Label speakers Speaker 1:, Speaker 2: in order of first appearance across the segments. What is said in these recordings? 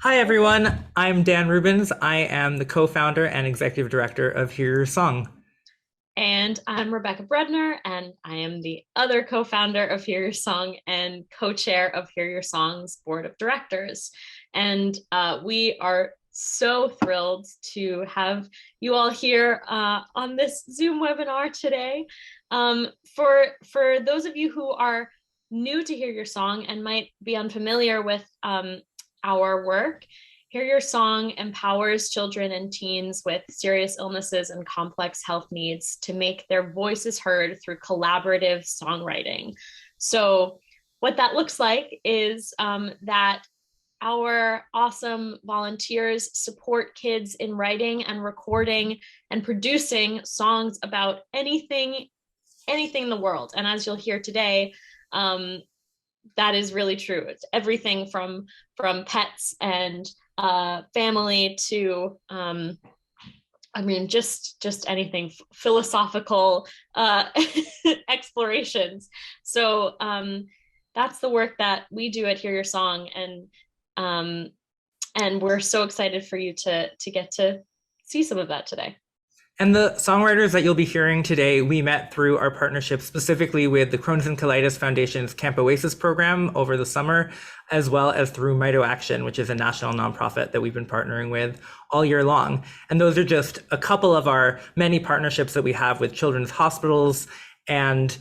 Speaker 1: Hi, everyone. I'm Dan Rubens. I am the co founder and executive director of Hear Your Song.
Speaker 2: And I'm Rebecca Bredner, and I am the other co founder of Hear Your Song and co chair of Hear Your Song's board of directors. And we are so thrilled to have you all here on this Zoom webinar today. For those of you who are new to Hear Your Song and might be unfamiliar with our work, Hear Your Song empowers children and teens with serious illnesses and complex health needs to make their voices heard through collaborative songwriting. So, what that looks like is that our awesome volunteers support kids in writing and recording and producing songs about anything in the world. And as you'll hear today, that is really true. It's everything from pets and family to just anything philosophical explorations. So that's the work that we do at Hear Your Song, and we're so excited for you to get to see some of that today.
Speaker 1: And the songwriters that you'll be hearing today, we met through our partnership specifically with the Crohn's and Colitis Foundation's Camp Oasis program over the summer, as well as through Mito Action, which is a national nonprofit that we've been partnering with all year long. And those are just a couple of our many partnerships that we have with children's hospitals and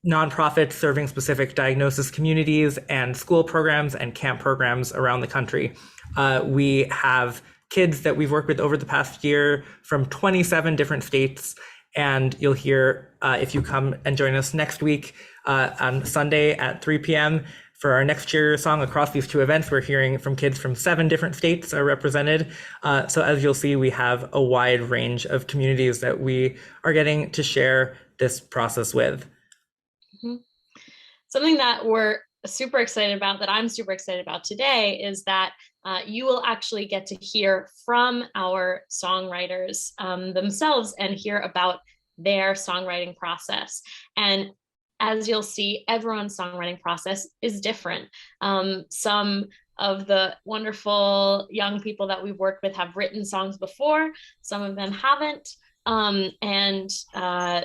Speaker 1: nonprofits serving specific diagnosis communities and school programs and camp programs around the country. We have kids that we've worked with over the past year from 27 different states. And you'll hear if you come and join us next week on Sunday at 3 p.m. for our next cheer song across these two events. We're hearing from kids from 7 different states are represented. So as you'll see, we have a wide range of communities that we are getting to share this process with.
Speaker 2: Mm-hmm. Something that we're super excited about, that I'm super excited about today, is that you will actually get to hear from our songwriters themselves and hear about their songwriting process. And as you'll see, everyone's songwriting process is different. Some of the wonderful young people that we've worked with have written songs before, some of them haven't. And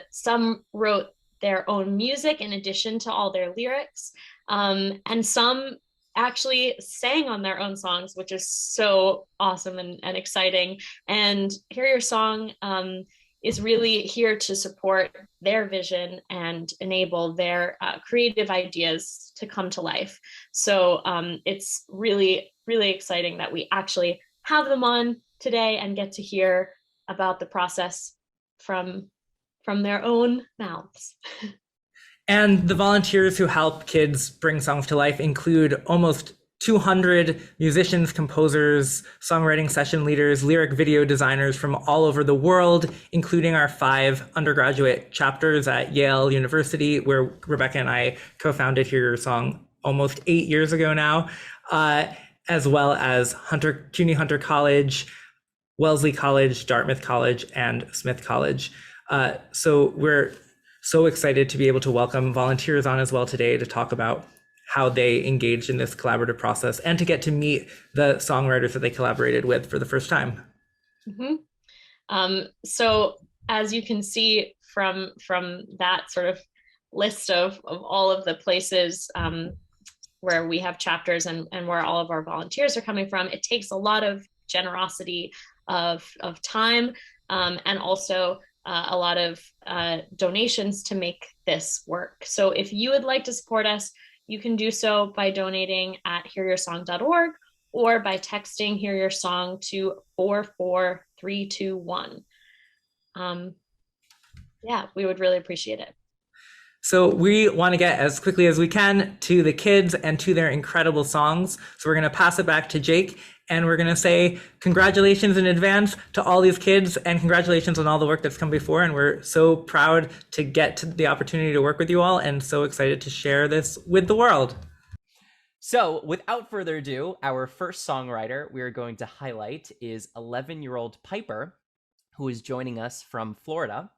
Speaker 2: some wrote their own music in addition to all their lyrics. And some actually sang on their own songs, which is so awesome and exciting. And Hear Your Song is really here to support their vision and enable their creative ideas to come to life. So it's really, really exciting that we actually have them on today and get to hear about the process from their own mouths.
Speaker 1: And the volunteers who help kids bring songs to life include almost 200 musicians, composers, songwriting session leaders, lyric video designers from all over the world, including our 5 undergraduate chapters at Yale University, where Rebecca and I co-founded Hear Your Song almost 8 years ago now, as well as CUNY Hunter College, Wellesley College, Dartmouth College, and Smith College. So we're so excited to be able to welcome volunteers on as well today to talk about how they engaged in this collaborative process and to get to meet the songwriters that they collaborated with for the first time.
Speaker 2: So as you can see from that sort of list of all of the places where we have chapters and where all of our volunteers are coming from, it takes a lot of generosity of time and also a lot of donations to make this work. So if you would like to support us, you can do so by donating at hearyoursong.org or by texting Hear Your Song to 44321. Yeah, we would really appreciate it.
Speaker 1: So we want to get as quickly as we can to the kids and to their incredible songs. So we're going to pass it back to Jake and we're going to say congratulations in advance to all these kids and congratulations on all the work that's come before. And we're so proud to get to the opportunity to work with you all and so excited to share this with the world.
Speaker 3: So, without further ado, our first songwriter we are going to highlight is 11-year-old Piper, who is joining us from Florida.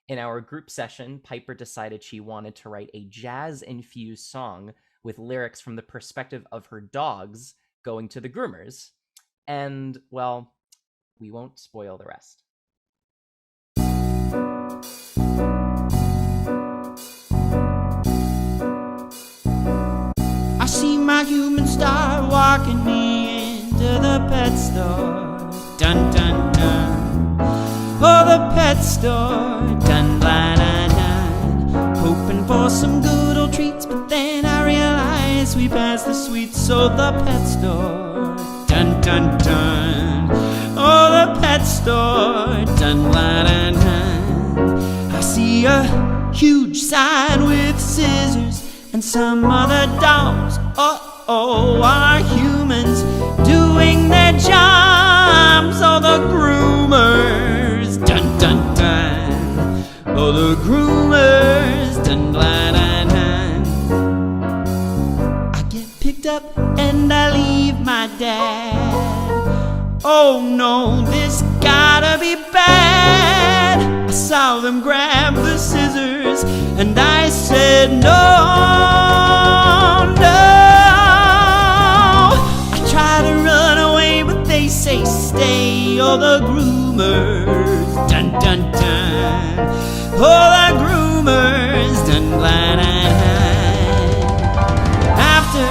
Speaker 3: In our group session, Piper decided she wanted to write a jazz-infused song with lyrics from the perspective of her dogs going to the groomers. And, well, we won't spoil the rest.
Speaker 4: I see my human star walking me into the pet store. Dun dun dun. Oh, the pet store. Dun dun dun dun. Hoping for some good old treats, but then I realize we passed the sweets. So the pet store. Dun dun dun. Oh, the pet store. Dun dun dun dun. I see a huge sign with scissors and some other dogs. Oh, are humans doing their jobs? Oh, the groomers, dun dun dun. Oh, the groomers, dun dun dun dun. I get picked up and I leave my dad. Oh no, this gotta be bad. I saw them grab the scissors and I said no, no. I try to run away but they say stay. Oh, the groomers, dun dun dun. Oh, the groomers, dun dun dun. After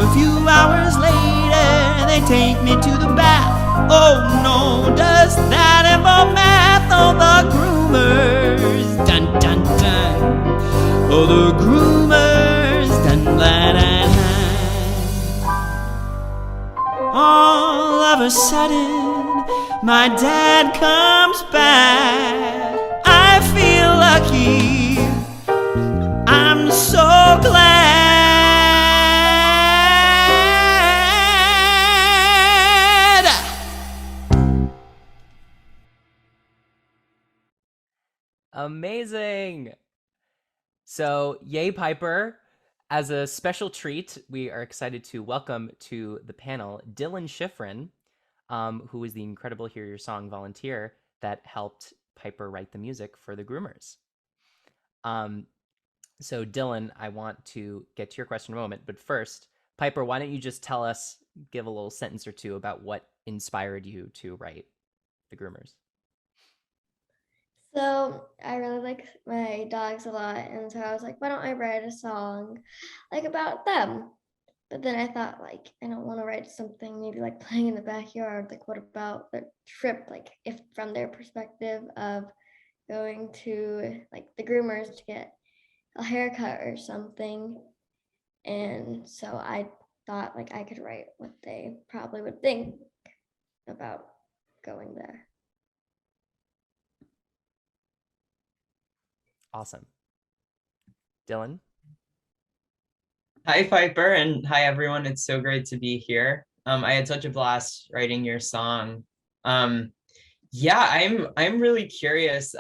Speaker 4: a few hours later they take me to the bath. Oh no, does that involve math? Oh, the groomers, dun dun dun. Oh, the groomers, dun dun dun. All of a sudden, my dad comes back. I feel lucky. I'm so glad.
Speaker 3: Amazing. So, yay, Piper. As a special treat, we are excited to welcome to the panel Dylan Schifrin, who is the incredible Hear Your Song volunteer that helped Piper write the music for the groomers. So, Dylan, I want to get to your question in a moment, but first, Piper, why don't you just tell us, give a little sentence or two about what inspired you to write the groomers?
Speaker 5: So I really like my dogs a lot, and so I was like, why don't I write a song like about them? But then I thought, like, I don't want to write something maybe like playing in the backyard. Like, what about the trip? Like, if from their perspective of going to like the groomers to get a haircut or something. And so I thought like I could write what they probably would think about going there.
Speaker 3: Awesome. Dylan?
Speaker 6: Hi, Piper, and hi, everyone. It's so great to be here. I had such a blast writing your song. Yeah, I'm really curious.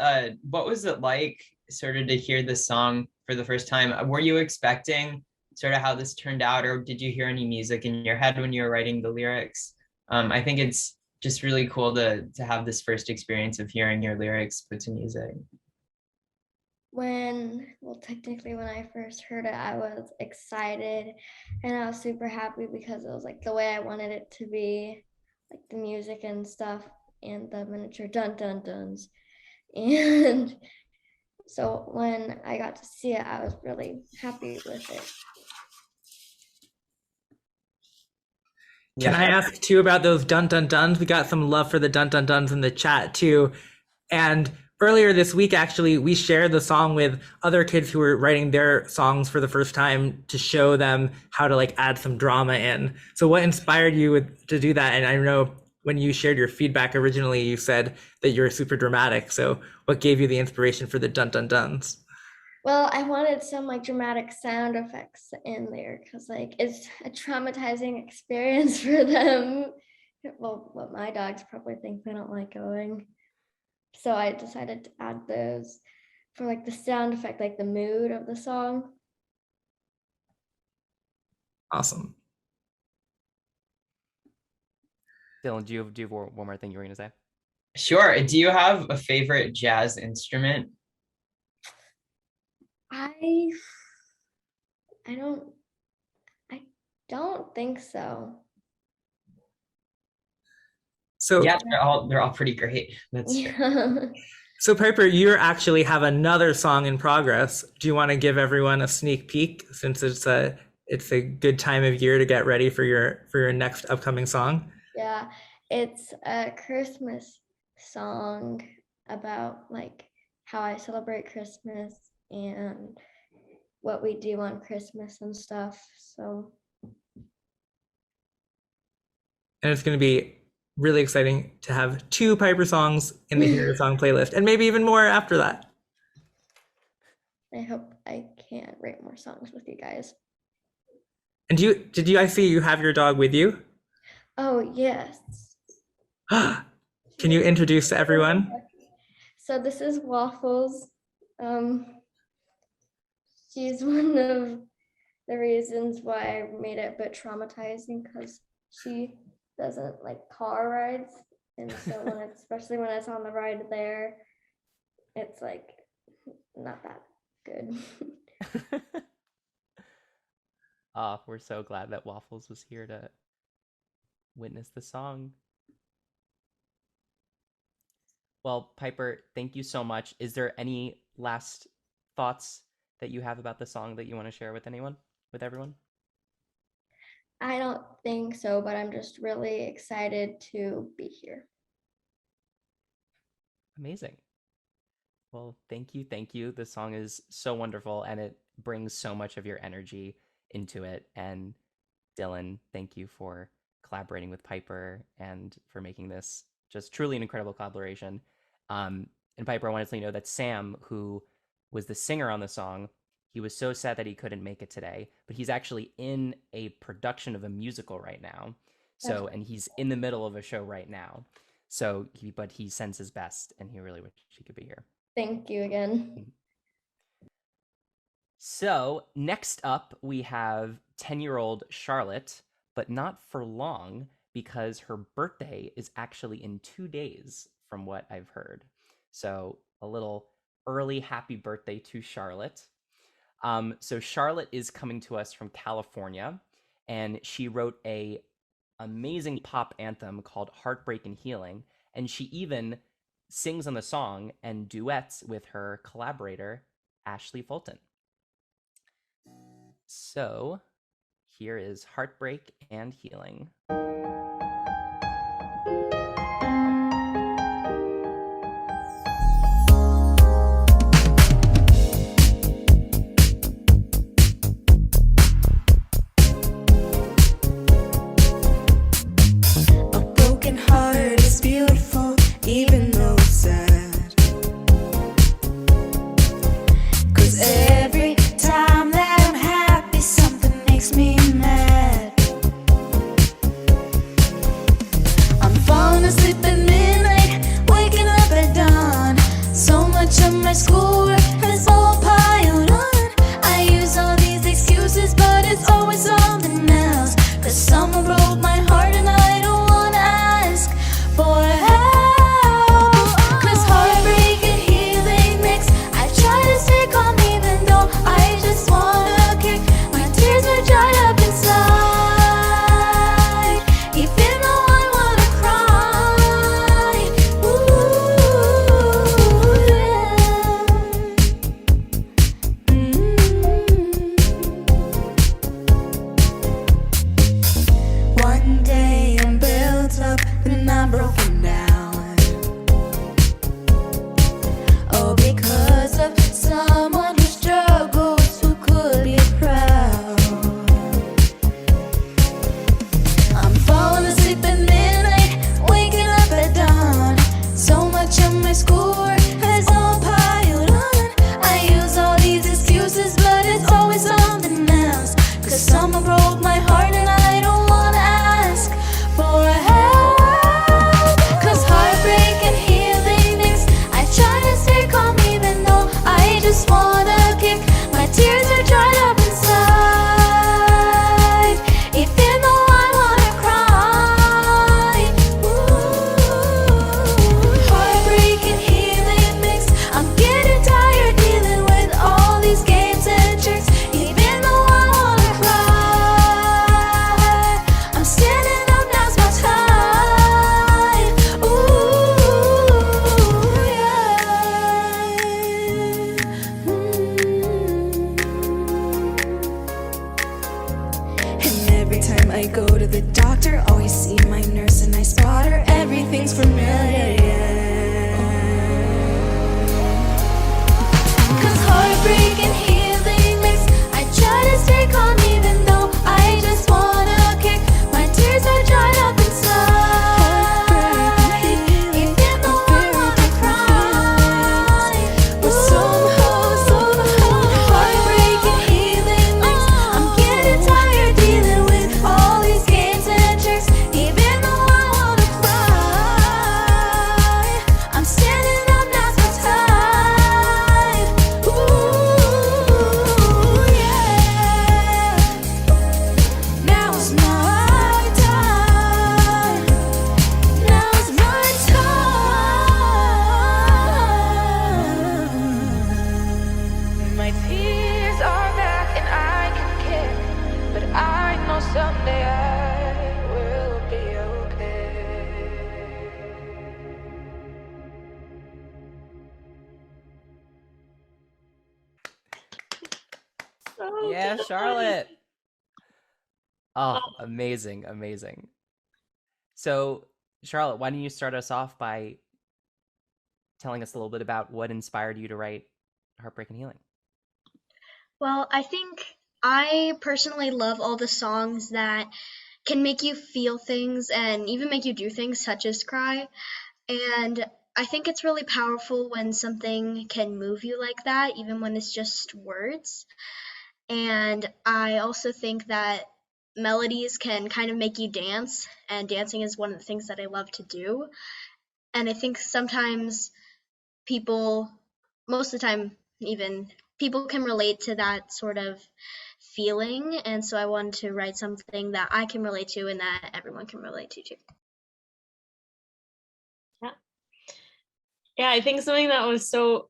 Speaker 6: What was it like sort of to hear this song for the first time? Were you expecting sort of how this turned out, or did you hear any music in your head when you were writing the lyrics? I think it's just really cool to have this first experience of hearing your lyrics put to music.
Speaker 5: Technically when I first heard it, I was excited and I was super happy because it was like the way I wanted it to be, like the music and stuff and the miniature dun dun duns. And so when I got to see it, I was really happy with it.
Speaker 1: Can I ask too about those dun dun duns? We got some love for the dun dun duns in the chat too. And earlier this week, actually, we shared the song with other kids who were writing their songs for the first time to show them how to like add some drama in. So what inspired you to do that? And I know when you shared your feedback originally, you said that you're super dramatic. So what gave you the inspiration for the dun dun duns?
Speaker 5: Well, I wanted some like dramatic sound effects in there because like it's a traumatizing experience for them. Well, what my dogs probably think they don't like going. So I decided to add those for like the sound effect, like the mood of the song.
Speaker 1: Awesome.
Speaker 3: Dylan, do you have one more thing you were going to say?
Speaker 6: Sure. Do you have a favorite jazz instrument?
Speaker 5: I don't think so.
Speaker 1: So
Speaker 6: Yeah, they're all pretty great. That's true.
Speaker 5: Yeah.
Speaker 1: So Piper, you actually have another song in progress. Do you want to give everyone a sneak peek since it's a good time of year to get ready for your next upcoming song?
Speaker 5: Yeah, it's a Christmas song about like how I celebrate Christmas and what we do on Christmas and stuff. So
Speaker 1: And it's going to be really exciting to have 2 Piper songs in the Hear Your Song playlist, and maybe even more after that.
Speaker 5: I hope I can write more songs with you guys.
Speaker 1: And I see you have your dog with you?
Speaker 5: Oh, yes.
Speaker 1: Can you introduce to everyone?
Speaker 5: So this is Waffles. She's one of the reasons why I made it a bit traumatizing because she doesn't like car rides. And so especially when it's on the ride there, it's like not that good.
Speaker 3: We're so glad that Waffles was here to witness the song. Well, Piper, thank you so much. Is there any last thoughts that you have about the song that you want to share with everyone?
Speaker 5: I don't think so, but I'm just really excited to be here.
Speaker 3: Amazing. Well, thank you. Thank you. The song is so wonderful and it brings so much of your energy into it. And Dylan, thank you for collaborating with Piper and for making this just truly an incredible collaboration. And Piper, I wanted to let you know that Sam, who was the singer on the song, he was so sad that he couldn't make it today, but he's actually in a production of a musical right now. So, and he's in the middle of a show right now. So, but he sends his best and he really wished he could be here.
Speaker 5: Thank you again.
Speaker 3: So next up, we have 10-year-old Charlotte, but not for long because her birthday is actually in 2 days from what I've heard. So a little early happy birthday to Charlotte. So Charlotte is coming to us from California, and she wrote a amazing pop anthem called Heartbreak and Healing, and she even sings on the song and duets with her collaborator, Ashley Fulton. So here is Heartbreak and Healing.
Speaker 7: Even though it's sad, 'cause every time that I'm happy, something makes me mad.
Speaker 3: Yeah, Charlotte. Oh,
Speaker 2: Oh,
Speaker 3: amazing, amazing. So, Charlotte, why don't you start us off by telling us a little bit about what inspired you to write Heartbreak and Healing?
Speaker 8: Well, I think I personally love all the songs that can make you feel things and even make you do things such as cry. And I think it's really powerful when something can move you like that, even when it's just words. And I also think that melodies can kind of make you dance, and dancing is one of the things that I love to do. And I think sometimes people, most of the time, even people can relate to that sort of feeling. And so I wanted to write something that I can relate to and that everyone can relate to too.
Speaker 2: yeah. Yeah, I think something that's so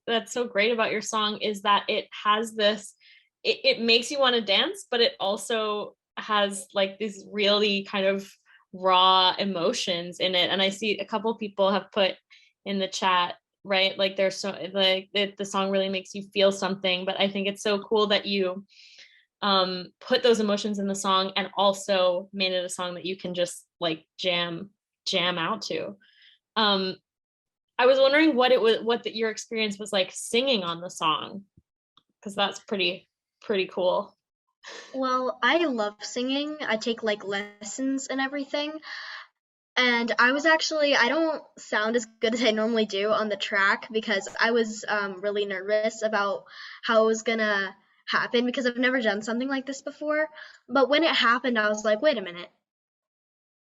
Speaker 2: great about your song is that it has this, it makes you want to dance, but it also has like these really kind of raw emotions in it. And I see a couple people have put in the chat, right? Like there's so like the song really makes you feel something, but I think it's so cool that you put those emotions in the song and also made it a song that you can just like jam out to. Um, I was wondering what it was, your experience was like singing on the song, because that's pretty cool.
Speaker 8: Well, I love singing. I take like lessons and everything. And I don't sound as good as I normally do on the track because I was really nervous about how it was gonna happen because I've never done something like this before. But when it happened, I was like, wait a minute.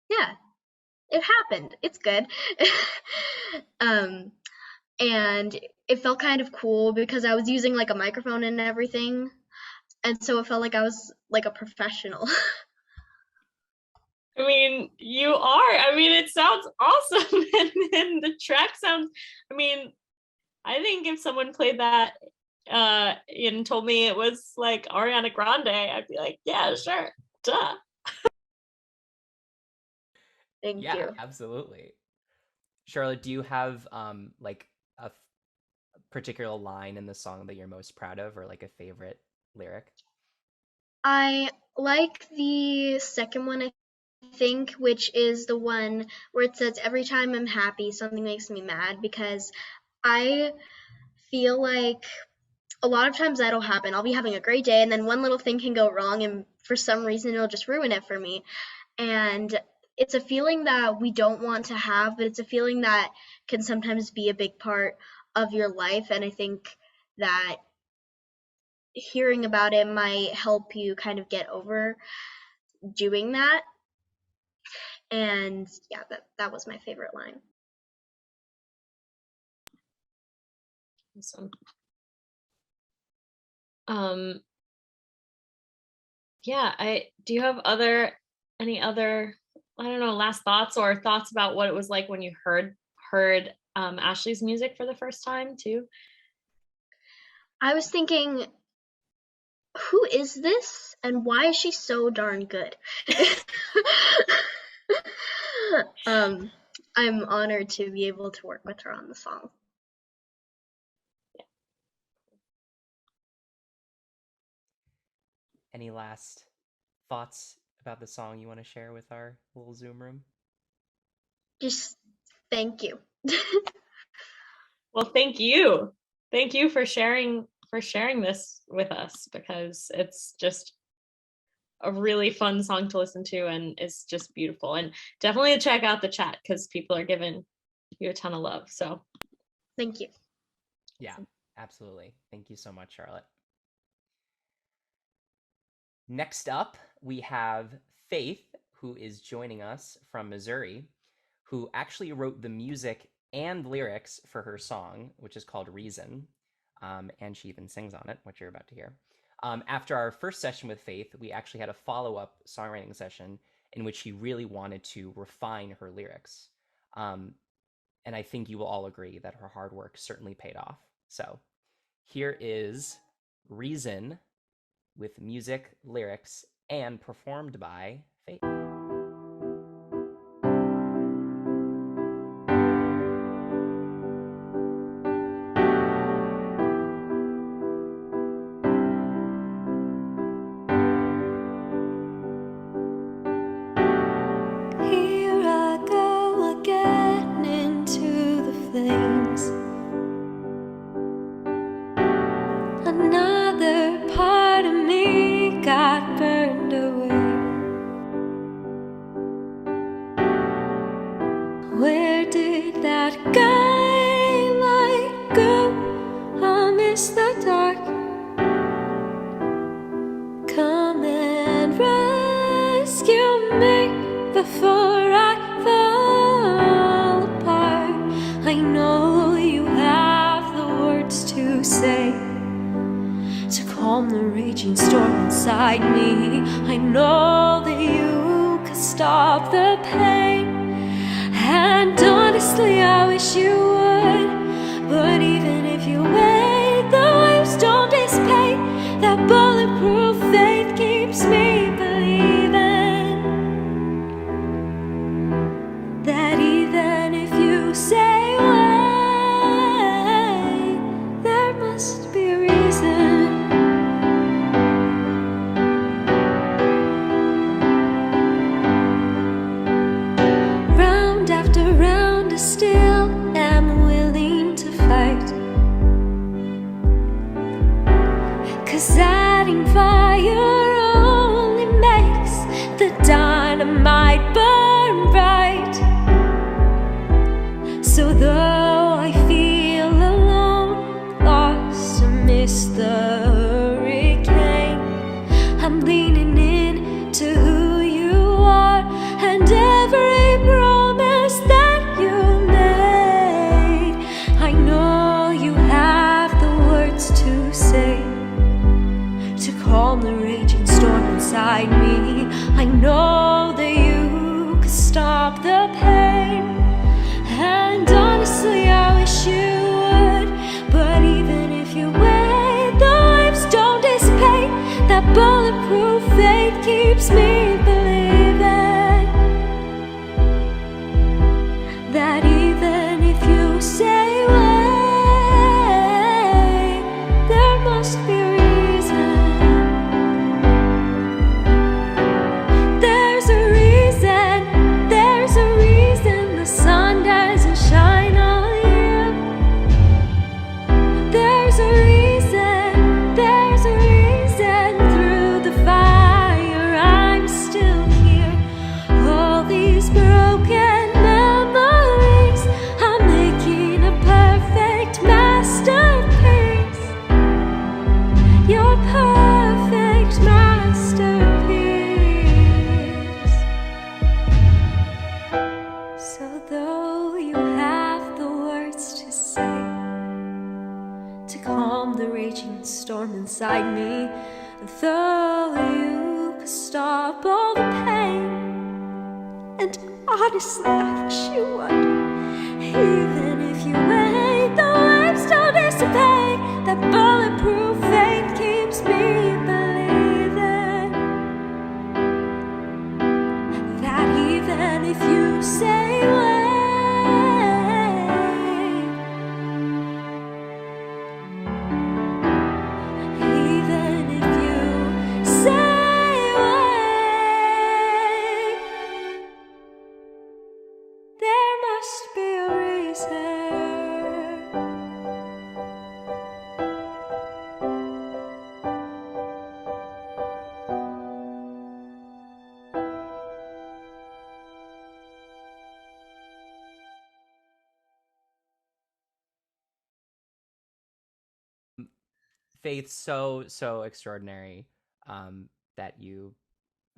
Speaker 8: Yeah, it happened. It's good. um, and it felt kind of cool because I was using like a microphone and everything. And so it felt like I was like a professional.
Speaker 2: I mean, you are. I mean, it sounds awesome, and the track sounds. I mean, I think if someone played that and told me it was like Ariana Grande, I'd be like, yeah, sure, duh.
Speaker 8: Thank
Speaker 3: Yeah,
Speaker 8: you.
Speaker 3: absolutely. Charlotte, do you have like a particular line in the song that you're most proud of, or like a favorite lyric?
Speaker 8: I like the second one, I think, which is the one where it says, every time I'm happy, something makes me mad, because I feel like a lot of times that'll happen. I'll be having a great day, and then one little thing can go wrong, and for some reason, it'll just ruin it for me. And it's a feeling that we don't want to have, but it's a feeling that can sometimes be a big part of your life. And I think that hearing about it might help you kind of get over doing that. And yeah, that was my favorite line.
Speaker 2: Awesome. Um, yeah, I do you have any other, I don't know, last thoughts or thoughts about what it was like when you heard Ashley's music for the first time too?
Speaker 8: I was thinking, who is this and why is she so darn good? um, I'm honored to be able to work with her on the song.
Speaker 3: Any last thoughts about the song you want to share with our little Zoom room?
Speaker 8: Just thank you.
Speaker 2: Well, thank you. Thank you for sharing this with us, because it's just a really fun song to listen to and it's just beautiful. And definitely check out the chat because people are giving you a ton of love. So
Speaker 8: Thank you.
Speaker 3: Yeah, absolutely. Thank you so much, Charlotte. Next up, we have Faith, who is joining us from Missouri, who actually wrote the music and lyrics for her song, which is called Reason. And she even sings on it, which you're about to hear. After our first session with Faith, we actually had a follow-up songwriting session in which she really wanted to refine her lyrics. And I think you will all agree that her hard work certainly paid off. So here is Reason with music, lyrics, and performed by Faith.
Speaker 7: Where did that guy like go? I miss the dark. Come and rescue me before I fall apart. I know you have the words to say to calm the raging storm inside me. I know that you could stop the pain, and honestly I wish you would. But even if you wait, the waves don't dissipate. That bulletproof faith keeps me believing that even if you say wait, there must be a reason. Round after round, I still am willing to fight. 'Cause adding fire only makes the dynamite burn bright. So though I feel alone, lost amidst the hurricane, I'm leaning in to who you are and every promise that you made. I know you have the words to say to calm the raging storm inside me. I know that you could stop the pain, and honestly I wish you would. But even if you wait, the waves don't dissipate. That bulletproof faith keeps me believing that even if you say wait, there must be a reason. There's a reason, there's a reason the sun doesn't shine on you. There's a reason, there's a reason. Through the fire I'm still here. All these broken memories, I'm making a perfect masterpiece. Your perfect masterpiece. So though you have the words to say to calm the raging storm inside me, though you could stop all the pain, and honestly I wish you would. Even if you wait, the waves don't dissipate. That bulletproof faith keeps me believing that even if you say wait, even if you say wait, there must be a reason.
Speaker 3: Faith, so extraordinary that you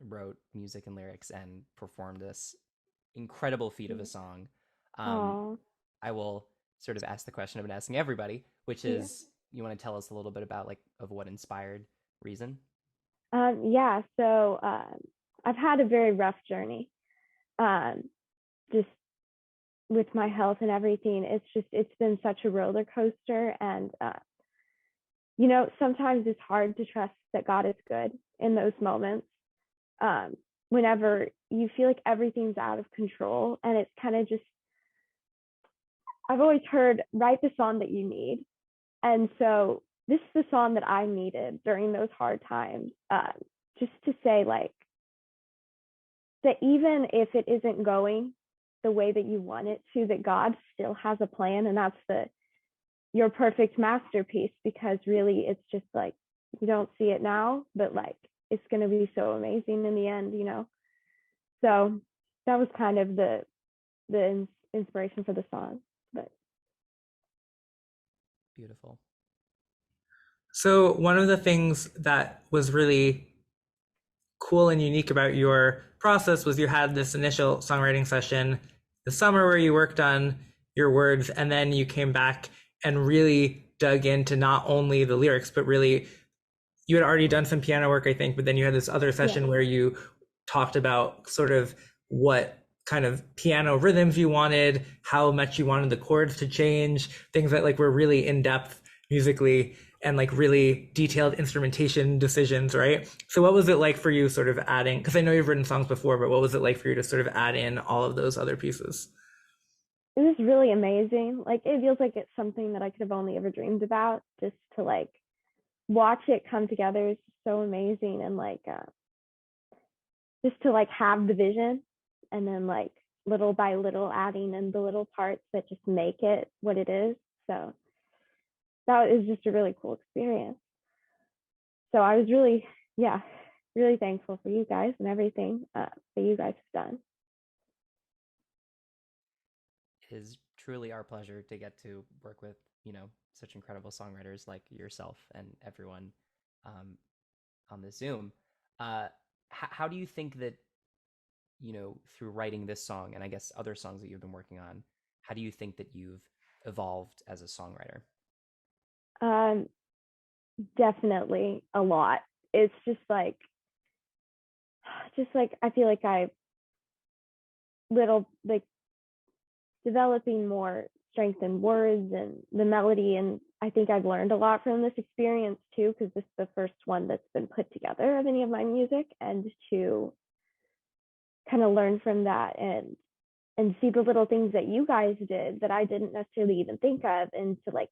Speaker 3: wrote music and lyrics and performed this incredible feat of a song.
Speaker 9: Aw.
Speaker 3: I will sort of ask the question I've been asking everybody, which
Speaker 9: Yeah.
Speaker 3: is, you want to tell us a little bit about like of what inspired Reason?
Speaker 9: Yeah, so I've had a very rough journey, just with my health and everything. It's been such a roller coaster, and sometimes it's hard to trust that God is good in those moments. Whenever you feel like everything's out of control, and it's kind of just, I've always heard, write the song that you need, and so this is the song that I needed during those hard times, just to say like that even if it isn't going the way that you want it to, that God still has a plan, and that's your perfect masterpiece, because really it's just like you don't see it now, but like it's going to be so amazing in the end. So that was kind of the inspiration for the song. But
Speaker 3: Beautiful.
Speaker 1: So one of the things that was really cool and unique about your process was you had this initial songwriting session this summer where you worked on your words, and then you came back and really dug into not only the lyrics, but really you had already done some piano work, I think, but then you had this other session where you talked about sort of what kind of piano rhythms you wanted, how much you wanted the chords to change, things that like were really in depth musically and like really detailed instrumentation decisions, right? So what was it like for you sort of adding, because I know you've written songs before, but what was it like for you to sort of add in all of those other pieces?
Speaker 9: it was really amazing. Like it feels like it's something that I could have only ever dreamed about. Just to like watch it come together is so amazing, and like just to like have the vision and then like little by little adding in the little parts that just make it what it is. So that is just a really cool experience. So I was really, really thankful for you guys and everything that you guys have done.
Speaker 3: It is truly our pleasure to get to work with, such incredible songwriters like yourself and everyone on the Zoom. How do you think that, through writing this song and I guess other songs that you've been working on, how do you think that you've evolved as a songwriter?
Speaker 9: Definitely a lot. It's just like I feel like I developing more strength in words and the melody, and I think I've learned a lot from this experience too, because this is the first one that's been put together of any of my music, and to kind of learn from that and see the little things that you guys did that I didn't necessarily even think of, and to like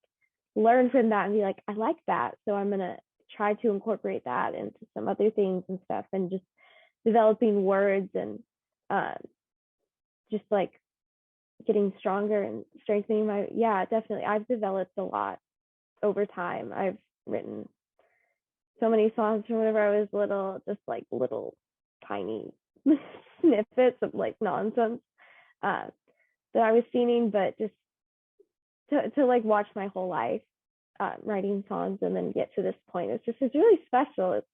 Speaker 9: learn from that and be like, I like that, so I'm gonna try to incorporate that into some other things and stuff, and just developing words and just like getting stronger and strengthening definitely I've developed a lot over time. I've written so many songs from whenever I was little, just like little tiny snippets of like nonsense that I was singing, but just to like watch my whole life writing songs and then get to this point, it's really special. It's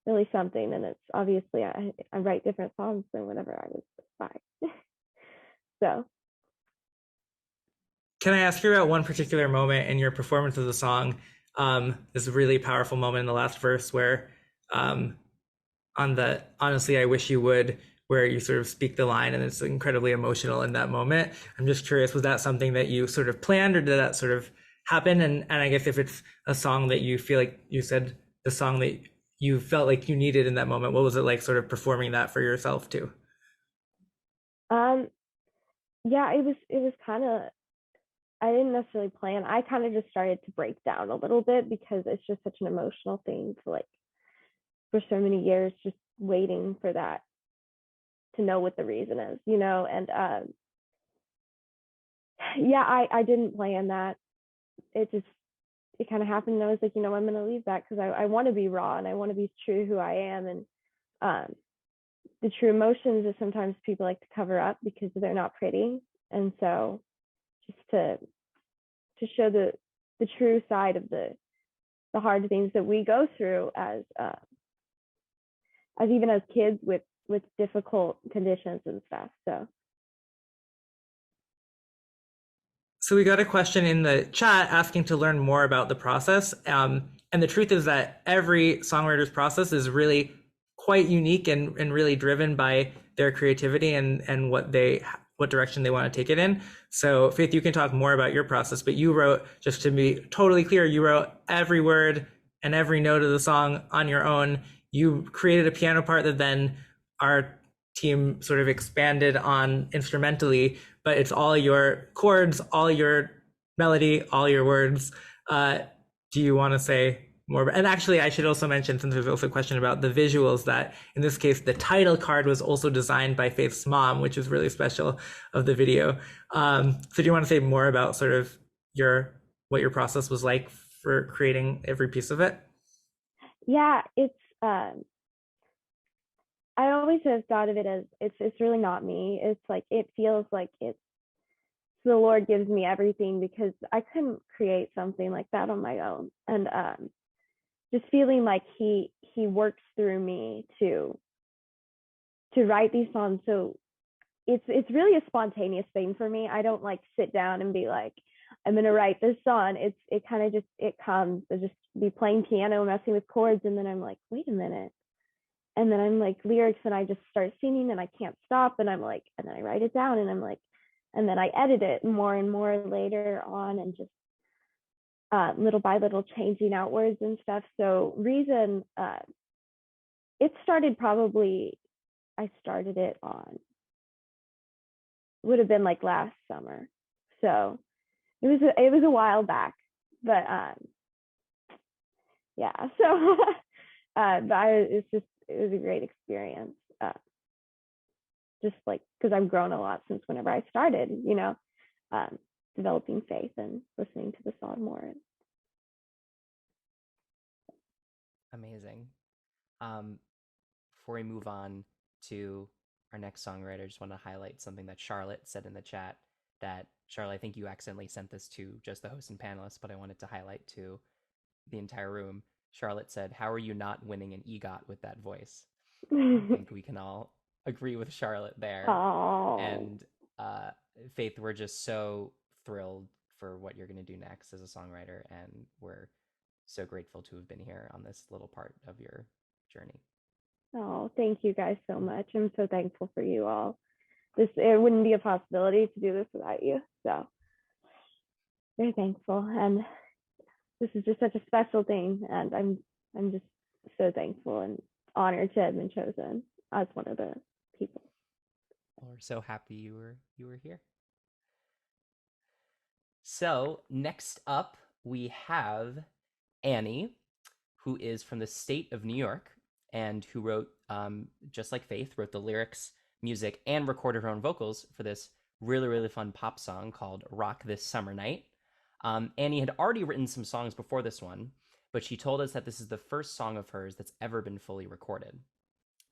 Speaker 9: really something, and it's obviously I write different songs than whenever I was 5. So
Speaker 1: Can I ask you about one particular moment in your performance of the song? This really powerful moment in the last verse where on the honestly, I wish you would, where you sort of speak the line and it's incredibly emotional in that moment. I'm just curious, was that something that you sort of planned, or did that sort of happen? And I guess if it's a song that you feel like you said the song that you felt like you needed in that moment, what was it like sort of performing that for yourself too?
Speaker 9: Yeah, it was kind of, I didn't necessarily plan. I kind of just started to break down a little bit because it's just such an emotional thing to like, for so many years, just waiting for that to know what the reason is, and I didn't plan that. It kind of happened, and I was like, I'm going to leave that because I want to be raw and I want to be true to who I am, and the true emotions is sometimes people like to cover up because they're not pretty, and so just to show the true side of the hard things that we go through as even as kids with difficult conditions and stuff.
Speaker 1: So we got a question in the chat asking to learn more about the process. And the truth is that every songwriter's process is really quite unique and really driven by their creativity and what direction they want to take it in. So Faith, you can talk more about your process, but you wrote, just to be totally clear, you wrote every word and every note of the song on your own. You created a piano part that then our team sort of expanded on instrumentally, but it's all your chords, all your melody, all your words. Do you want to say more? And actually, I should also mention, since there's also a question about the visuals, that in this case, the title card was also designed by Faith's mom, which is really special of the video. So do you want to say more about sort of what your process was like for creating every piece of it?
Speaker 9: Yeah, it's I always have thought of it as it's really not me. It's like it feels like it's the Lord gives me everything, because I couldn't create something like that on my own. And just feeling like he works through me to write these songs. So it's really a spontaneous thing for me. I don't like sit down and be like, I'm gonna write this song. It kind of just, it comes. I just be playing piano, messing with chords, and then I'm like, wait a minute. And then I'm like, lyrics, and I just start singing and I can't stop. And I'm like, and then I write it down, and I'm like, and then I edit it more and more later on, and just little by little changing out words and stuff. So Reason, it started probably, I started it on, would have been like last summer. So it was a while back, but yeah. So it was a great experience. Just like, because I've grown a lot since whenever I started, developing faith and listening to the song more.
Speaker 3: Amazing. Before we move on to our next songwriter, I just want to highlight something that Charlotte said in the chat. That, Charlotte, I think you accidentally sent this to just the host and panelists, but I wanted to highlight to the entire room. Charlotte said, "How are you not winning an EGOT with that voice?" I think we can all agree with Charlotte there.
Speaker 9: Oh.
Speaker 3: And Faith, we're just so thrilled for what you're going to do next as a songwriter, and we're so grateful to have been here on this little part of your journey.
Speaker 9: Oh, thank you guys so much. I'm so thankful for you all. It wouldn't be a possibility to do this without you. So very thankful. And this is just such a special thing. And I'm just so thankful and honored to have been chosen as one of the people.
Speaker 3: Well, we're so happy you were here. So next up, we have Annie, who is from the state of New York, and who wrote, just like Faith, wrote the lyrics, music, and recorded her own vocals for this really, really fun pop song called Rock This Summer Night. Annie had already written some songs before this one, but she told us that this is the first song of hers that's ever been fully recorded.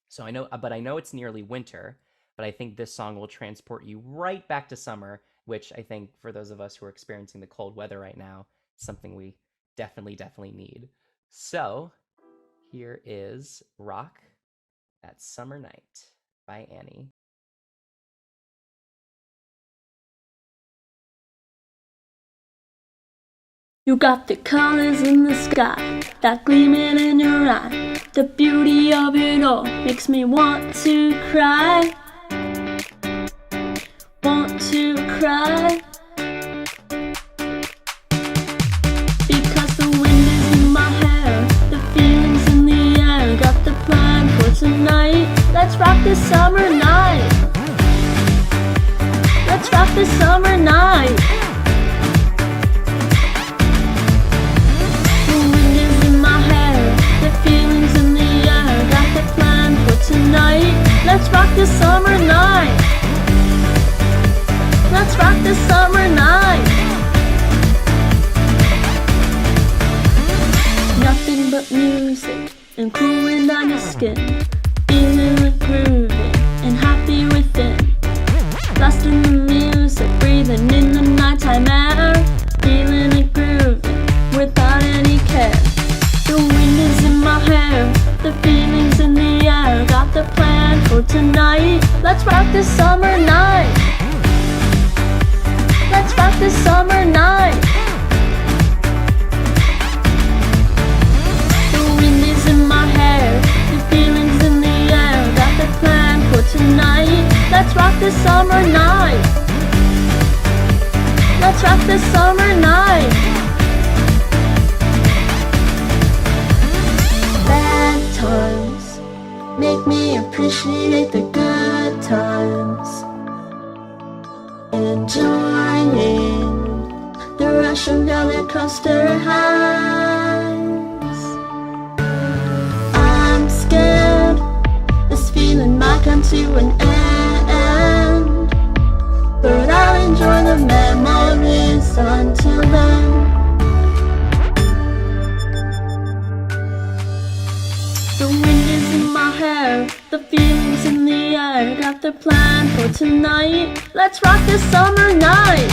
Speaker 3: So I know it's nearly winter, but I think this song will transport you right back to summer, which I think for those of us who are experiencing the cold weather right now, is something we definitely need. So here is Rock That Summer Night by Annie.
Speaker 7: You got the colors in the sky, that gleaming in your eye. The beauty of it all makes me want to cry. Want to cry. Because the wind is in my hair, the feelings in the air. Got the plan for tonight. Let's rock this summer night. Let's rock this summer night. Let's rock this summer night. Let's rock this summer night. Nothing but music and cool wind on your skin. Feeling like grooving and happy within. Lost in the music, breathing in the nighttime air. Feeling like grooving without any care. The wind is in my hair, the feelings in the air. Got the plan for tonight. Let's rock this summer night. Let's rock this summer night. The wind is in my hair, the feelings in the air. Got the plan for tonight. Let's rock this summer night. Let's rock this summer night. Bad times make me appreciate the good times. Enjoying the rush of roller coaster highs. I'm scared this feeling might come to an end, but I'll enjoy the memories until then. The wind is in my hair, the feelings in the air. Got the plan for tonight. Let's rock this summer night.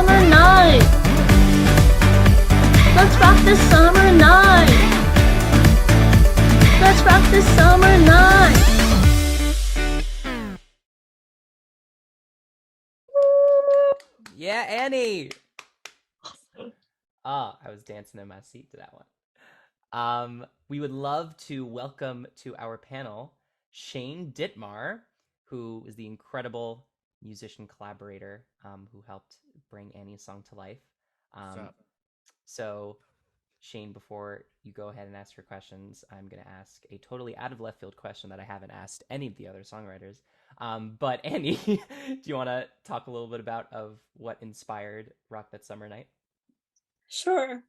Speaker 7: summer night. Let's rock this summer night. Let's rock this summer night.
Speaker 3: Yeah, Annie. I was dancing in my seat to that one. We would love to welcome to our panel Shane Dittmar, who is the incredible musician collaborator who helped bring Annie's song to life. So, Shane, before you go ahead and ask your questions, I'm going to ask a totally out of left field question that I haven't asked any of the other songwriters. But Annie, do you want to talk a little bit about what inspired Rock That Summer Night?
Speaker 10: Sure.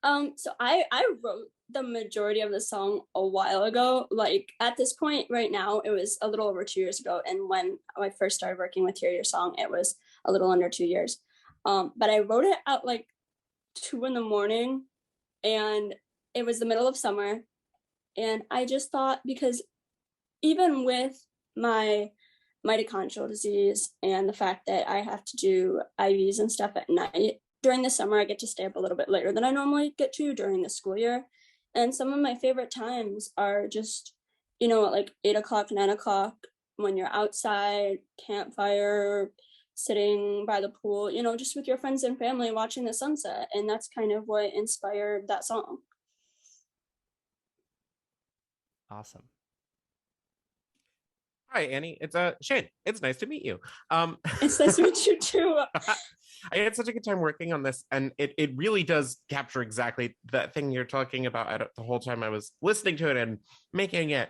Speaker 10: So I wrote the majority of the song a while ago. Like at this point right now, it was a little over 2 years ago. And when I first started working with Hear Your Song, it was a little under 2 years. But I wrote it at like 2 a.m, and it was the middle of summer. And I just thought, because even with my mitochondrial disease and the fact that I have to do IVs and stuff at night, during the summer, I get to stay up a little bit later than I normally get to during the school year. And some of my favorite times are just, at like 8 o'clock, 9 o'clock, when you're outside, campfire, sitting by the pool, just with your friends and family watching the sunset. And that's kind of what inspired that song.
Speaker 3: Awesome.
Speaker 11: Hi, Annie. It's Shane. It's nice to meet you.
Speaker 10: It's nice to meet you too.
Speaker 11: I had such a good time working on this, and it really does capture exactly that thing you're talking about. The whole time I was listening to it and making it,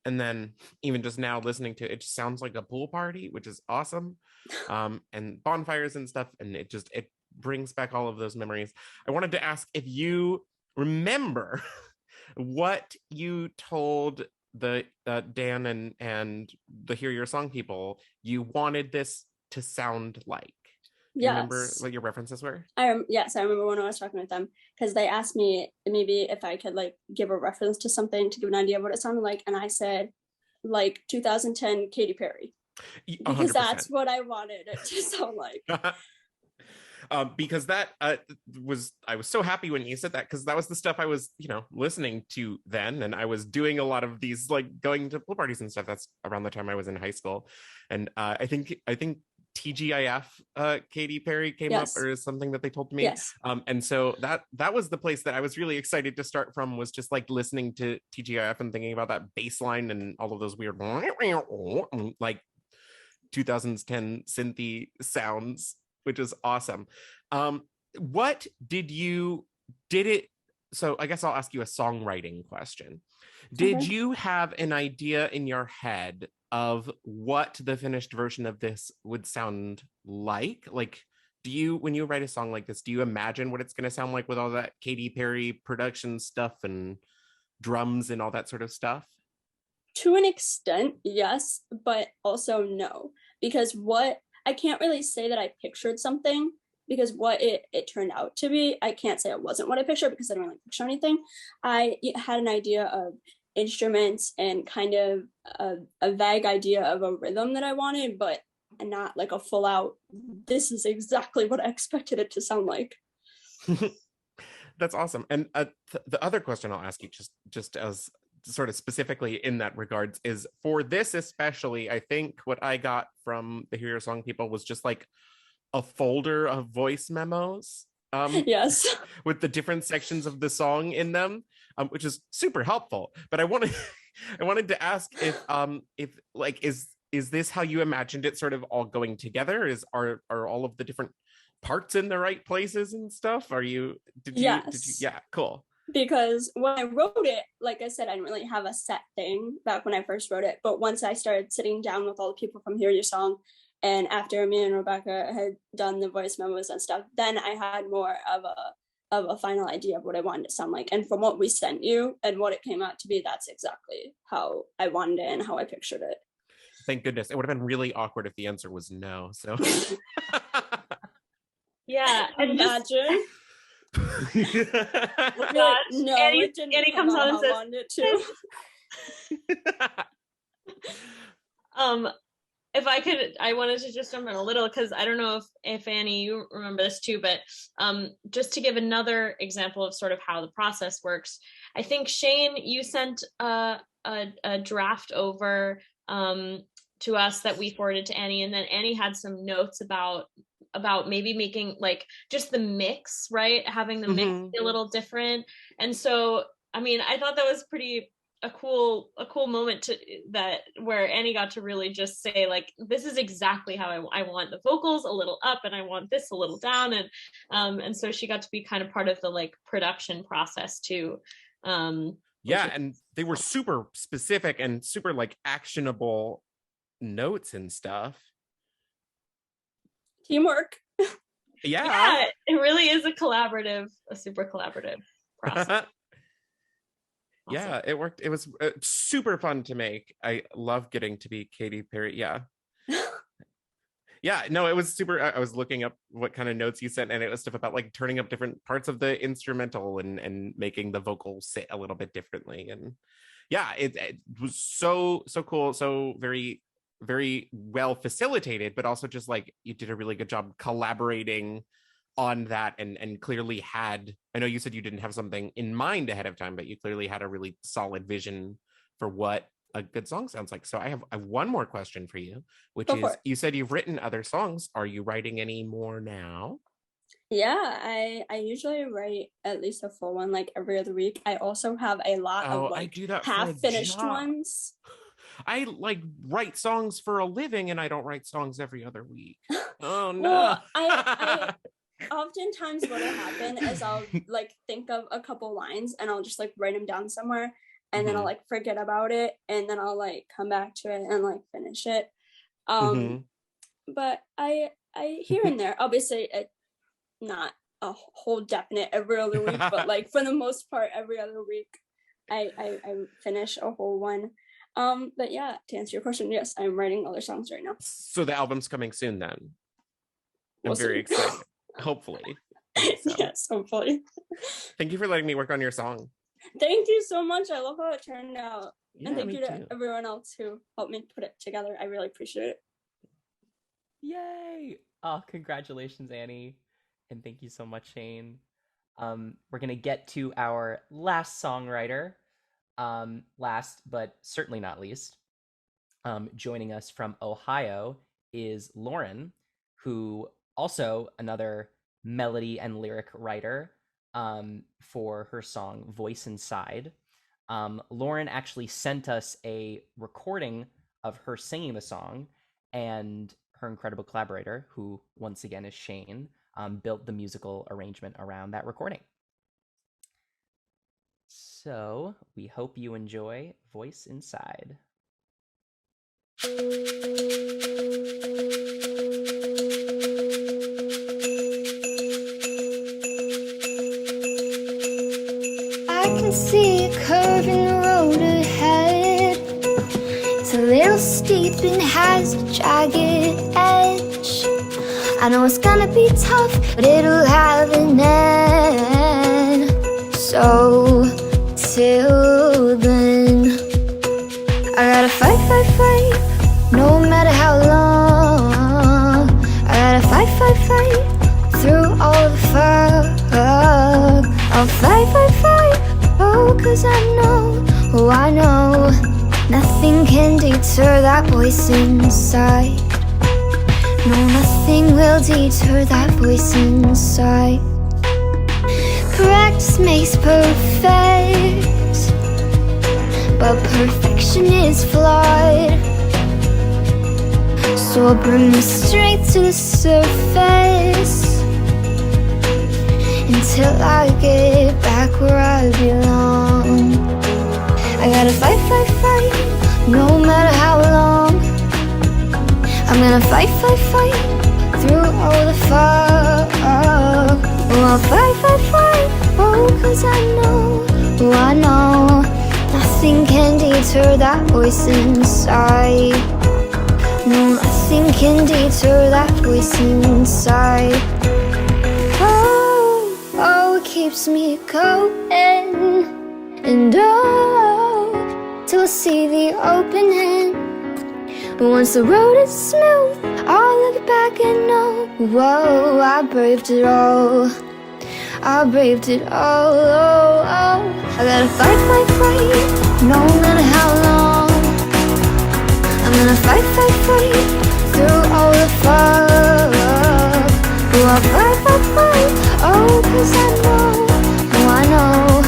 Speaker 11: and then even just now listening to it, it just sounds like a pool party, which is awesome, and bonfires and stuff, and it brings back all of those memories. I wanted to ask if you remember what you told the Dan and the Hear Your Song people you wanted this to sound like.
Speaker 10: Yes.
Speaker 11: Remember what your references were?
Speaker 10: Yes, I remember when I was talking with them, because they asked me maybe if I could like give a reference to something to give an idea of what it sounded like, and I said like 2010 Katy Perry, because
Speaker 11: 100%.
Speaker 10: That's what I wanted it to sound like.
Speaker 11: Because that I was so happy when you said that, because that was the stuff I was listening to then, and I was doing a lot of these, like going to pool parties and stuff. That's around the time I was in high school, and I think TGIF Katy Perry came up, or something that they told me.
Speaker 10: Yes.
Speaker 11: And so that was the place that I was really excited to start from, was just like listening to TGIF and thinking about that bass line and all of those weird like 2010 synthy sounds, which is awesome. What did it? So I guess I'll ask you a songwriting question. Did you have an idea in your head of what the finished version of this would sound like? Like, when you write a song like this, do you imagine what it's going to sound like with all that Katy Perry production stuff and drums and all that sort of stuff?
Speaker 10: To an extent, yes, but also no, because I can't really say that I pictured something, because what it turned out to be, I can't say it wasn't what I pictured, because I didn't really picture anything. I had an idea of instruments and kind of a vague idea of a rhythm that I wanted, but not like a full out, this is exactly what I expected it to sound like.
Speaker 11: That's awesome. And the other question I'll ask you, just as sort of specifically in that regards, is for this especially, I think what I got from the Hear Your Song people was just like a folder of voice memos.
Speaker 10: Yes.
Speaker 11: With the different sections of the song in them, which is super helpful. But I wanted to ask if like, is this how you imagined it sort of all going together? Are all of the different parts in the right places and stuff? Did you yeah, cool.
Speaker 10: Because when I wrote it, like I said, I didn't really have a set thing back when I first wrote it. But once I started sitting down with all the people from Hear Your Song, and after me and Rebecca had done the voice memos and stuff, then I had more of a final idea of what I wanted to sound like. And from what we sent you and what it came out to be, that's exactly how I wanted it and how I pictured it.
Speaker 11: Thank goodness. It would have been really awkward if the answer was no. So
Speaker 2: yeah, and
Speaker 10: imagine.
Speaker 2: God,
Speaker 10: no,
Speaker 2: Annie comes on and says, if I could, I wanted to just jump in a little because I don't know if Annie, you remember this too, but just to give another example of sort of how the process works, I think Shane, you sent a draft over to us that we forwarded to Annie, and then Annie had some notes about maybe making like just the mix, right? Having the mix be a little different. And so, I mean, I thought that was a cool moment where Annie got to really just say like, this is exactly how I want the vocals a little up and I want this a little down. And so she got to be kind of part of the like production process too.
Speaker 11: Yeah, and they were super specific and super like actionable notes and stuff.
Speaker 10: Teamwork.
Speaker 2: Yeah, it really is a super collaborative process.
Speaker 11: Awesome. Yeah, it worked. It was super fun to make. I love getting to be Katy Perry. Yeah. Yeah, no, it was super. I was looking up what kind of notes you sent, and it was stuff about like turning up different parts of the instrumental and making the vocals sit a little bit differently. And yeah, it was so cool. So very, very well facilitated, but also just like you did a really good job collaborating on that and clearly had, I know you said you didn't have something in mind ahead of time, but you clearly had a really solid vision for what a good song sounds like. So I have one more question for you, which is, you said you've written other songs. Are you writing any more now?
Speaker 10: Yeah, I usually write at least a full one like every other week. I also have a lot of like half finished ones.
Speaker 11: I like write songs for a living and I don't write songs every other week. Oh no.
Speaker 10: Well, I oftentimes what'll happen is I'll like think of a couple lines and I'll just like write them down somewhere, and then I'll like forget about it, and then I'll like come back to it and like finish it. But I here and there, obviously it not a whole definite every other week, but like for the most part every other week I finish a whole one. But yeah, to answer your question, yes, I'm writing other songs right now.
Speaker 11: So the album's coming soon then. I'm very excited. Hopefully.
Speaker 10: So. Yes, hopefully.
Speaker 11: Thank you for letting me work on your song.
Speaker 10: Thank you so much. I love how it turned out.
Speaker 11: Yeah,
Speaker 10: and thank you to everyone else who helped me put it together. I really appreciate it.
Speaker 3: Yay! Oh, congratulations, Annie. And thank you so much, Shane. We're going to get to our last songwriter. Last, but certainly not least. Joining us from Ohio is Lauren, who also another melody and lyric writer for her song Voice Inside. Lauren actually sent us a recording of her singing the song, and her incredible collaborator, who once again is Shane, built the musical arrangement around that recording. So we hope you enjoy Voice Inside.
Speaker 7: I can see a curve in the road ahead. It's a little steep and has a jagged edge. I know it's gonna be tough, but it'll have an end. So till then, I gotta fight, no matter how long. I gotta fight through all the fog. I'll fight, oh, 'cause I know, oh, I know, nothing can deter that voice inside. No, nothing will deter that voice inside. Practice makes perfect, but perfection is flawed. So I'll bring me straight to the surface until I get back where I belong. I gotta fight, no matter how long. I'm gonna fight through all the fog. Oh, I'll fight, oh, 'cause I know, oh, I know, nothing can deter that voice inside. No, nothing can deter that voice inside. Oh, it keeps me going. And oh, till I see the open end. But once the road is smooth, I'll look back and know, whoa, I braved it all. I braved it all. Oh, oh. I gotta fight, fight, fight, no matter how long. I'm gonna fight, fight, fight through all the fog. Oh, I'll fight, fight, fight, oh, 'cause I know, oh, I know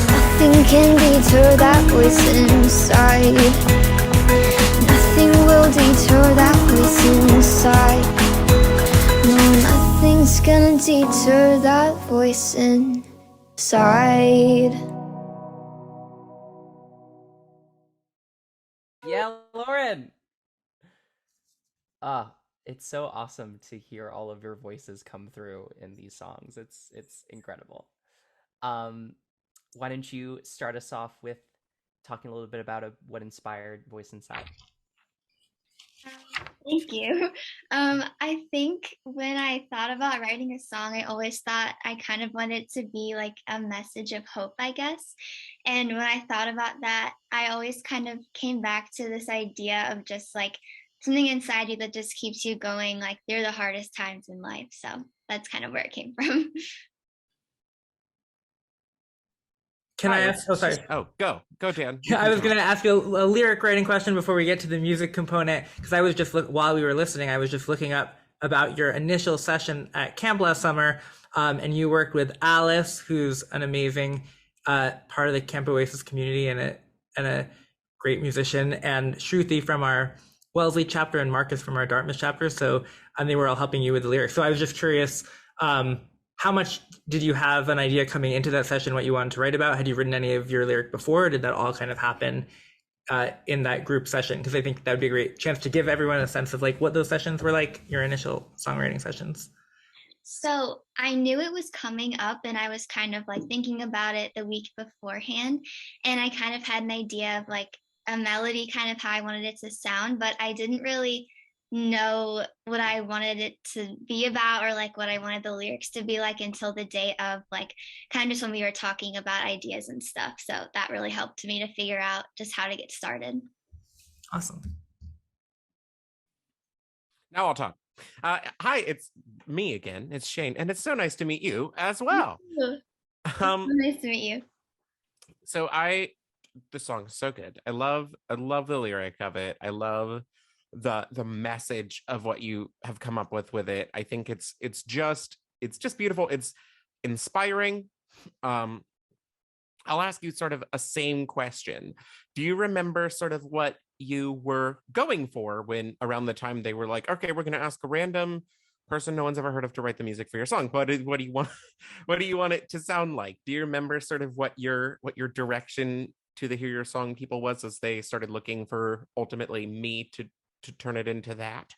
Speaker 7: nothing can deter that voice inside. Nothing will deter that voice inside. No, nothing's gonna deter that voice inside.
Speaker 3: Yeah, Lauren. It's so awesome to hear all of your voices come through in these songs. It's incredible. Why don't you start us off with talking a little bit about what inspired Voice Inside?
Speaker 5: Thank you. I think when I thought about writing a song, I always thought I kind of wanted it to be like a message of hope, I guess. And when I thought about that, I always kind of came back to this idea of just like something inside you that just keeps you going like through the hardest times in life. So that's kind of where it came from.
Speaker 1: Can I ask? Oh, sorry.
Speaker 11: Oh, go, Dan.
Speaker 1: I was going to ask you a lyric writing question before we get to the music component, because I was just while we were listening, I was just looking up about your initial session at camp last summer, and you worked with Alice, who's an amazing part of the Camp Oasis community and a great musician, and Shruti from our Wellesley chapter and Marcus from our Dartmouth chapter. So they were all helping you with the lyrics. So I was just curious. How much did you have an idea coming into that session what you wanted to write about? Had you written any of your lyric before, or did that all kind of happen in that group session? Because I think that would be a great chance to give everyone a sense of like what those sessions were like, your initial songwriting sessions.
Speaker 5: So I knew it was coming up and I was kind of like thinking about it the week beforehand. And I kind of had an idea of like a melody, kind of how I wanted it to sound, but I didn't really know what I wanted it to be about or like what I wanted the lyrics to be like until the day of, like kind of just when we were talking about ideas and stuff. So that really helped me to figure out just how to get started.
Speaker 1: Awesome.
Speaker 11: Now I'll talk. Hi, it's me again. It's Shane, and it's so nice to meet you as well.
Speaker 5: Nice to meet you.
Speaker 11: So the song is so good. I love the lyric of it. I love the message of what you have come up with it. I think it's just beautiful. It's inspiring. I'll ask you sort of a same question. Do you remember sort of what you were going for when around the time they were like, okay, we're going to ask a random person no one's ever heard of to write the music for your song, but what do you want it to sound like? Do you remember sort of what your direction to the Hear Your Song people was as they started looking for ultimately me to turn it into that?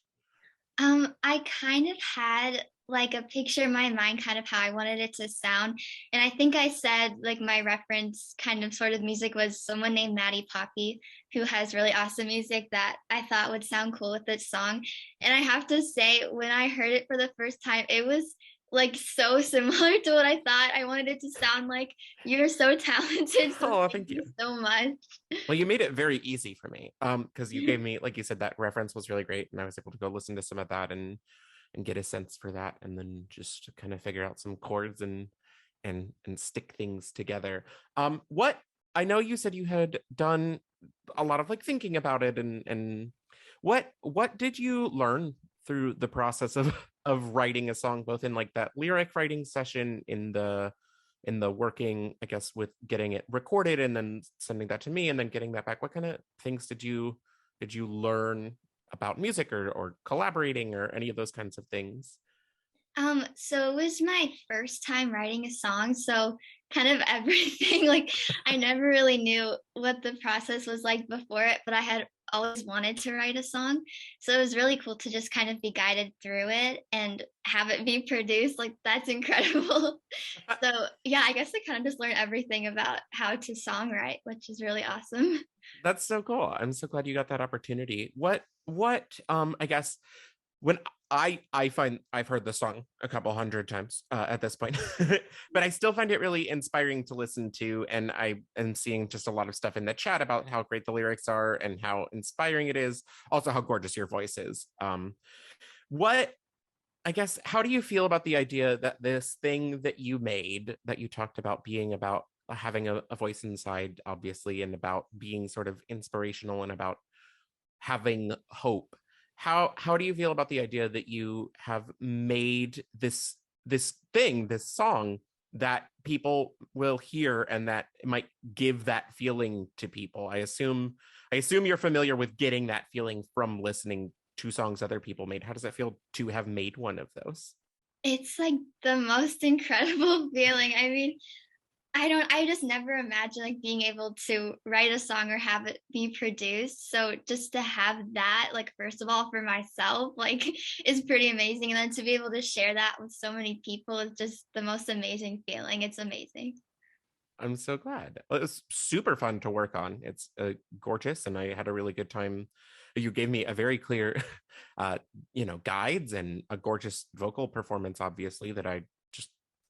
Speaker 5: I kind of had like a picture in my mind, kind of how I wanted it to sound. And I think I said like my reference kind of sort of music was someone named Maddie Poppy, who has really awesome music that I thought would sound cool with this song. And I have to say, when I heard it for the first time, it was like so similar to what I thought I wanted it to sound like. You're so talented. So
Speaker 11: thank you
Speaker 5: so much.
Speaker 11: Well, you made it very easy for me, because you gave me, like you said, that reference was really great, and I was able to go listen to some of that and get a sense for that, and then just kind of figure out some chords and stick things together. What I know you said you had done a lot of like thinking about it, and what did you learn through the process of writing a song, both in like that lyric writing session, in the working, I guess, with getting it recorded and then sending that to me and then getting that back? What kind of things did you learn about music or collaborating or any of those kinds of things?
Speaker 5: So it was my first time writing a song, so kind of everything, like I never really knew what the process was like before it, but I had always wanted to write a song. So it was really cool to just kind of be guided through it and have it be produced. Like that's incredible. So yeah, I guess I kind of just learned everything about how to songwrite, which is really awesome.
Speaker 11: That's so cool. I'm so glad you got that opportunity. What I guess when I find I've heard the song a couple hundred times at this point, but I still find it really inspiring to listen to. And I am seeing just a lot of stuff in the chat about how great the lyrics are and how inspiring it is. Also, how gorgeous your voice is. What I guess, how do you feel about the idea that this thing that you made, that you talked about being about having a voice inside, obviously, and about being sort of inspirational and about having hope? How do you feel about the idea that you have made this thing, this song that people will hear and that might give that feeling to people? I assume you're familiar with getting that feeling from listening to songs other people made. How does it feel to have made one of those?
Speaker 12: It's like the most incredible feeling. I mean, I just never imagined like being able to write a song or have it be produced. So just to have that, like, first of all, for myself, like, is pretty amazing. And then to be able to share that with so many people is just the most amazing feeling. It's amazing.
Speaker 11: I'm so glad. It was super fun to work on. It's gorgeous, and I had a really good time. You gave me a very clear, guides and a gorgeous vocal performance, obviously, that I just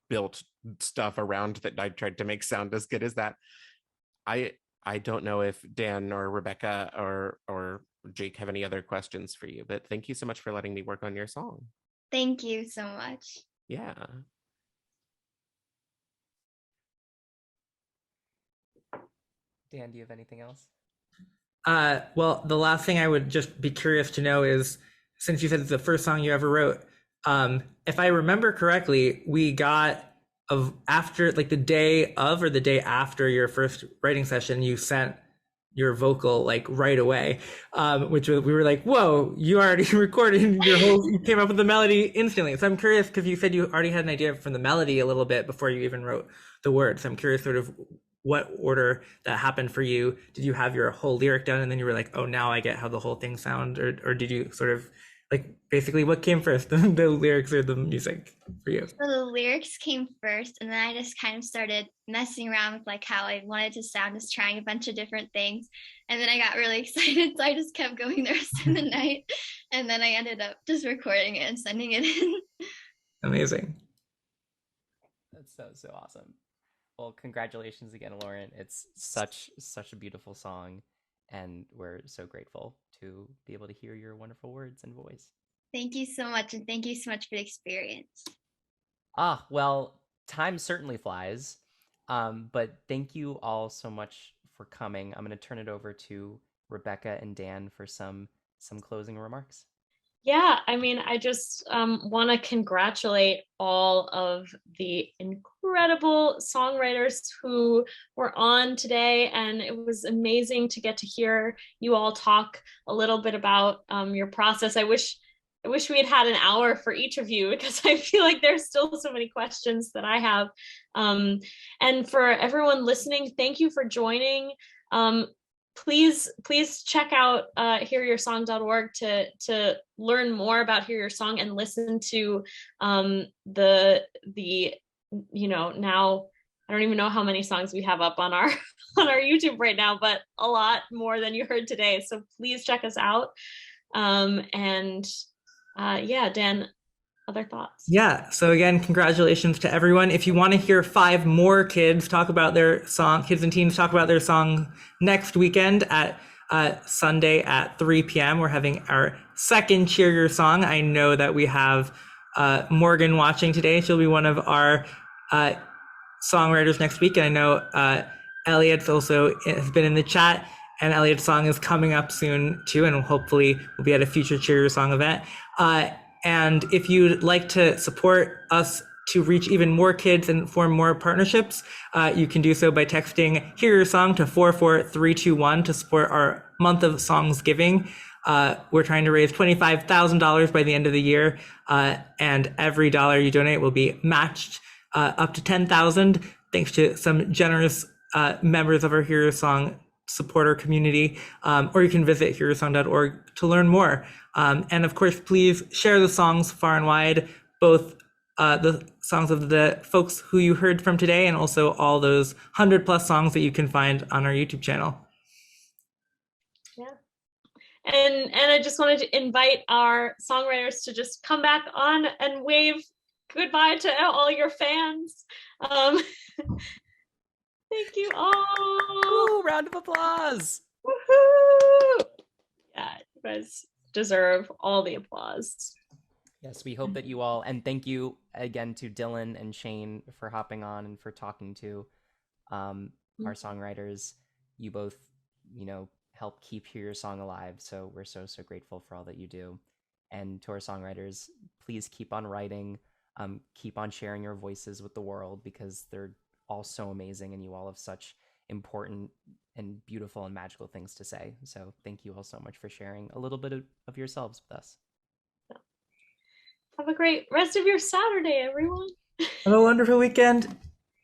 Speaker 11: built stuff around that I tried to make sound as good as that. I don't know if Dan or Rebecca or Jake have any other questions for you, but thank you so much for letting me work on your song.
Speaker 12: Thank you so much.
Speaker 11: Yeah.
Speaker 3: Dan, do you have anything else?
Speaker 1: Well, the last thing I would just be curious to know is, since you said it's the first song you ever wrote, if I remember correctly, we got after, like, the day of or the day after your first writing session, you sent your vocal like right away, which we were like, whoa, you already recorded you came up with the melody instantly. So I'm curious, because you said you already had an idea from the melody a little bit before you even wrote the words. So I'm curious sort of what order that happened for you. Did you have your whole lyric done and then you were like, oh, now I get how the whole thing sounds? Or did you sort of, like, basically what came first, the lyrics or the music for you?
Speaker 12: So the lyrics came first, and then I just kind of started messing around with like how I wanted to sound, just trying a bunch of different things. And then I got really excited, so I just kept going the rest of the night. And then I ended up just recording it and sending it in.
Speaker 1: Amazing.
Speaker 3: That's so awesome. Well, congratulations again, Lauren. It's such a beautiful song, and we're so grateful to be able to hear your wonderful words and voice.
Speaker 12: Thank you so much, and thank you so much for the experience.
Speaker 3: Well, time certainly flies, but thank you all so much for coming. I'm going to turn it over to Rebecca and Dan for some closing remarks.
Speaker 2: Yeah, I mean, I just want to congratulate all of the incredible songwriters who were on today, and it was amazing to get to hear you all talk a little bit about your process. I wish we had had an hour for each of you, because I feel like there's still so many questions that I have. And for everyone listening, thank you for joining. Please check out hearyoursong.org to learn more about Hear Your Song and listen to the now I don't even know how many songs we have up on our on our YouTube right now, but a lot more than you heard today. So please check us out. Dan, other thoughts?
Speaker 1: Yeah, so again, congratulations to everyone. If you want to hear 5 more kids talk about their song, kids and teens talk about their song next weekend at Sunday at 3 p.m. We're having our second Cheer Your Song. I know that we have Morgan watching today. She'll be one of our songwriters next week. And I know Elliot's also has been in the chat, and Elliot's song is coming up soon too, and hopefully we'll be at a future Cheer Your Song event. And if you'd like to support us to reach even more kids and form more partnerships, you can do so by texting Hear Your Song to 44321 to support our month of songs giving. We're trying to raise $25,000 by the end of the year, and every dollar you donate will be matched up to $10,000, thanks to some generous members of our Hear Your Song supporter community, or you can visit hearyoursong.org to learn more. And of course, please share the songs far and wide, both the songs of the folks who you heard from today, and also all those 100+ songs that you can find on our YouTube channel.
Speaker 2: Yeah. And I just wanted to invite our songwriters to just come back on and wave goodbye to all your fans. Thank you all.
Speaker 3: Woo, round of applause.
Speaker 2: Woohoo! Yeah, you guys deserve all the applause.
Speaker 3: Yes, we hope that you all, and thank you again to Dylan and Shane for hopping on and for talking to our songwriters. You both, help keep Hear Your Song alive. So we're so grateful for all that you do. And to our songwriters, please keep on writing, keep on sharing your voices with the world, because they're all so amazing and you all have such important and beautiful and magical things to say. So thank you all so much for sharing a little bit of yourselves with us.
Speaker 2: Have a great rest of your Saturday, everyone.
Speaker 1: Have a wonderful weekend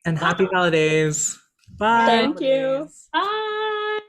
Speaker 1: and happy holidays. Bye.
Speaker 10: Thank you.
Speaker 2: Bye.